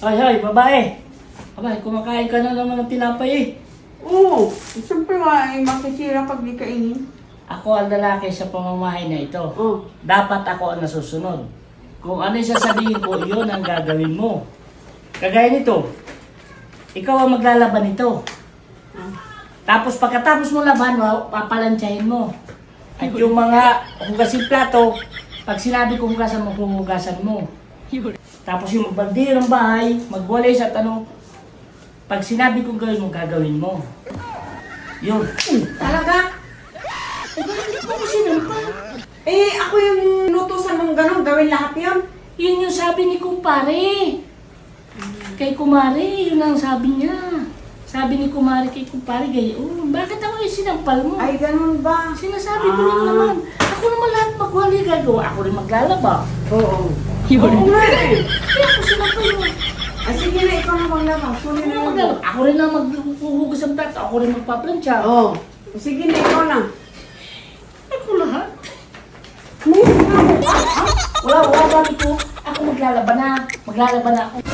Hoy, hoy, babae. Abay, kumakain ka na naman ng tinapay eh. Oo. Siyempre nga, makisira pag di kainin. Ako ang lalaki sa pamamahay na ito. Oh. Dapat ako ang nasusunod. Kung ano yung sasabihin ko, yun ang gagawin mo. Kagaya nito, ikaw ang maglalaban nito. Tapos pagkatapos mo laban, papalansyahin mo. At yung mga hugasin plato, pag sinabi ko hugasan mo, hugasan mo. Tapos yung magbaldiro ng bahay, magwalis at ano, pag sinabi ko gawin mo, gagawin mo. Yun. Talaga? Ano kasi naman? Eh, ako yung nutusan mong gano'n, gawin lahat yun. Yun yung sabi ni kumpare. Kay kumare, yun ang sabi niya. Sabi ni kumare kay kumpare, gayon. Bakit ako yung sinampal mo? Ay, ganun ba? Sinasabi ko rin naman. Ako naman lahat magwali gagawa. Ako rin maglalaba. Oo. Yun. Oo nga eh. Kaya ako sinampal mo. Ay, sige na, ikaw na maglabas. Kunin Ako na na maglalaba. Ako rin na maghuhugas ng plato. Ako rin magpaplansya. Oo. Sige na, ikaw na. Ako lahat. Wala, wala, wala ko. Ako maglalaba na. Maglalaba na ako.